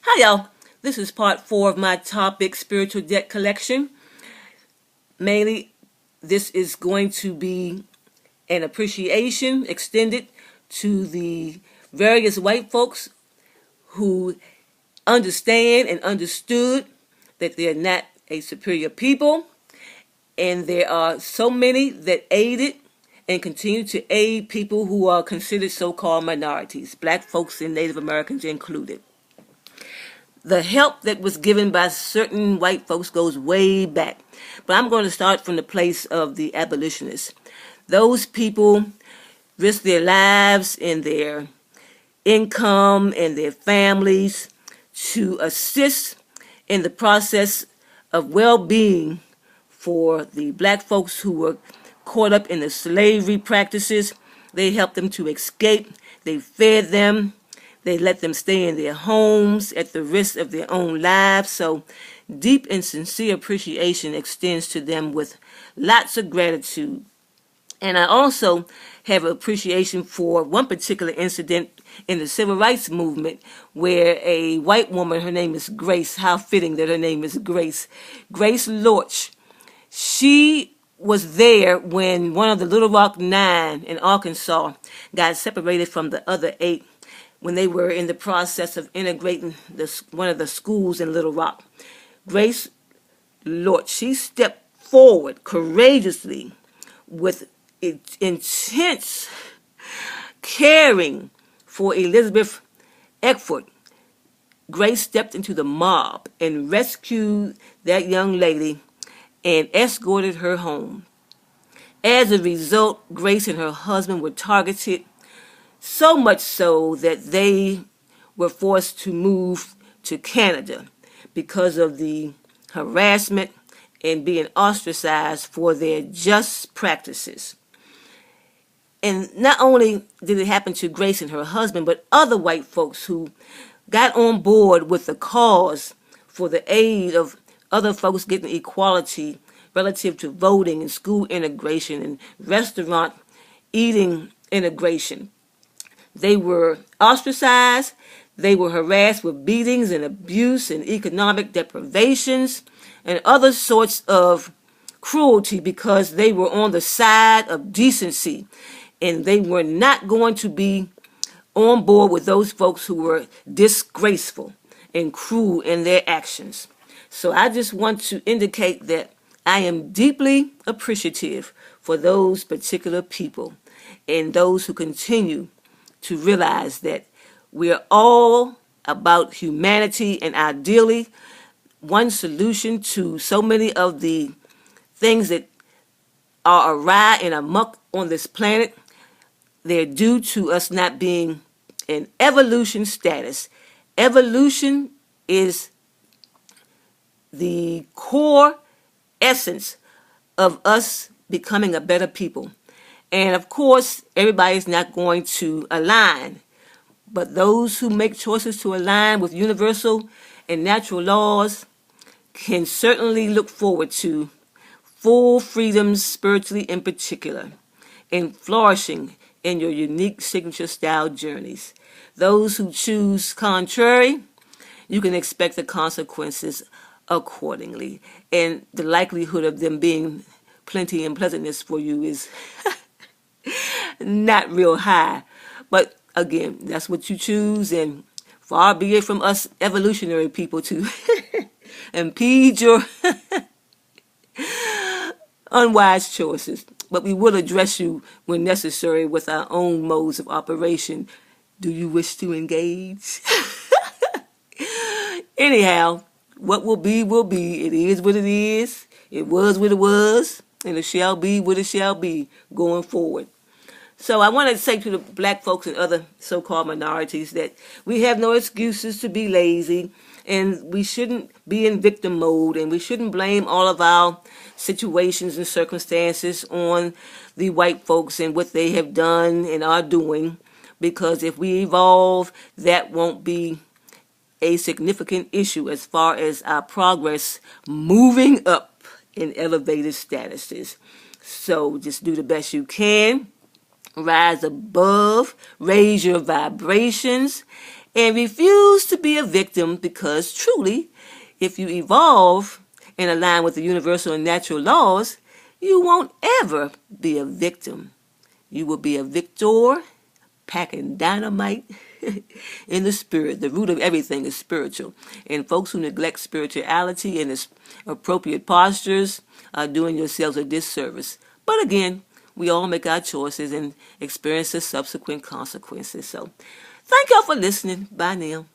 Hi, y'all. This is part 4 of my topic, spiritual debt collection. Mainly, this is going to be an appreciation extended to the various white folks who understand and understood that they're not a superior people, and there are so many that aided and continue to aid people who are considered so-called minorities, black folks and Native Americans included. The help that was given by certain white folks goes way back. But I'm going to start from the place of the abolitionists. Those people risked their lives and their income and their families to assist in the process of well-being for the black folks who were caught up in the slavery practices. They helped them to escape. They fed them. They let them stay in their homes at the risk of their own lives. So deep and sincere appreciation extends to them with lots of gratitude. And I also have appreciation for one particular incident in the civil rights movement where a white woman, her name is Grace, how fitting that her name is Grace Lorch. She was there when one of the Little Rock Nine in Arkansas got separated from the other 8 when they were in the process of integrating one of the schools in Little Rock. Grace Lorch, she stepped forward courageously with intense caring for Elizabeth Eckford. Grace stepped into the mob and rescued that young lady and escorted her home. As a result, Grace and her husband were targeted, so much so that they were forced to move to Canada because of the harassment and being ostracized for their just practices. And not only did it happen to Grace and her husband, but other white folks who got on board with the cause for the aid of other folks getting equality relative to voting and school integration and restaurant eating integration. They were ostracized, they were harassed with beatings and abuse and economic deprivations and other sorts of cruelty because they were on the side of decency and they were not going to be on board with those folks who were disgraceful and cruel in their actions. So I just want to indicate that I am deeply appreciative for those particular people and those who continue to realize that we are all about humanity and ideally one solution to so many of the things that are awry and amok on this planet. They're due to us not being in evolution status. Evolution is the core essence of us becoming a better people. And of course, everybody's not going to align, but those who make choices to align with universal and natural laws can certainly look forward to full freedoms, spiritually in particular, and flourishing in your unique signature style journeys. Those who choose contrary, you can expect the consequences accordingly. And the likelihood of them being plenty and pleasantness for you is not real high. But again, that's what you choose, and far be it from us evolutionary people to impede your unwise choices. But we will address you when necessary with our own modes of operation. Do you wish to engage? Anyhow, what will be will be. It is what it is. It was what it was. And it shall be what it shall be going forward. So I want to say to the black folks and other so-called minorities that we have no excuses to be lazy, and we shouldn't be in victim mode, and we shouldn't blame all of our situations and circumstances on the white folks and what they have done and are doing, because if we evolve, that won't be a significant issue as far as our progress moving up in elevated statuses. So just do the best you can. Rise above, raise your vibrations, and refuse to be a victim, because truly, if you evolve and align with the universal and natural laws, you won't ever be a victim. You will be a victor, packing dynamite in the spirit. The root of everything is spiritual. And folks who neglect spirituality and its appropriate postures are doing yourselves a disservice. But again, we all make our choices and experience the subsequent consequences. So, thank y'all for listening. Bye now.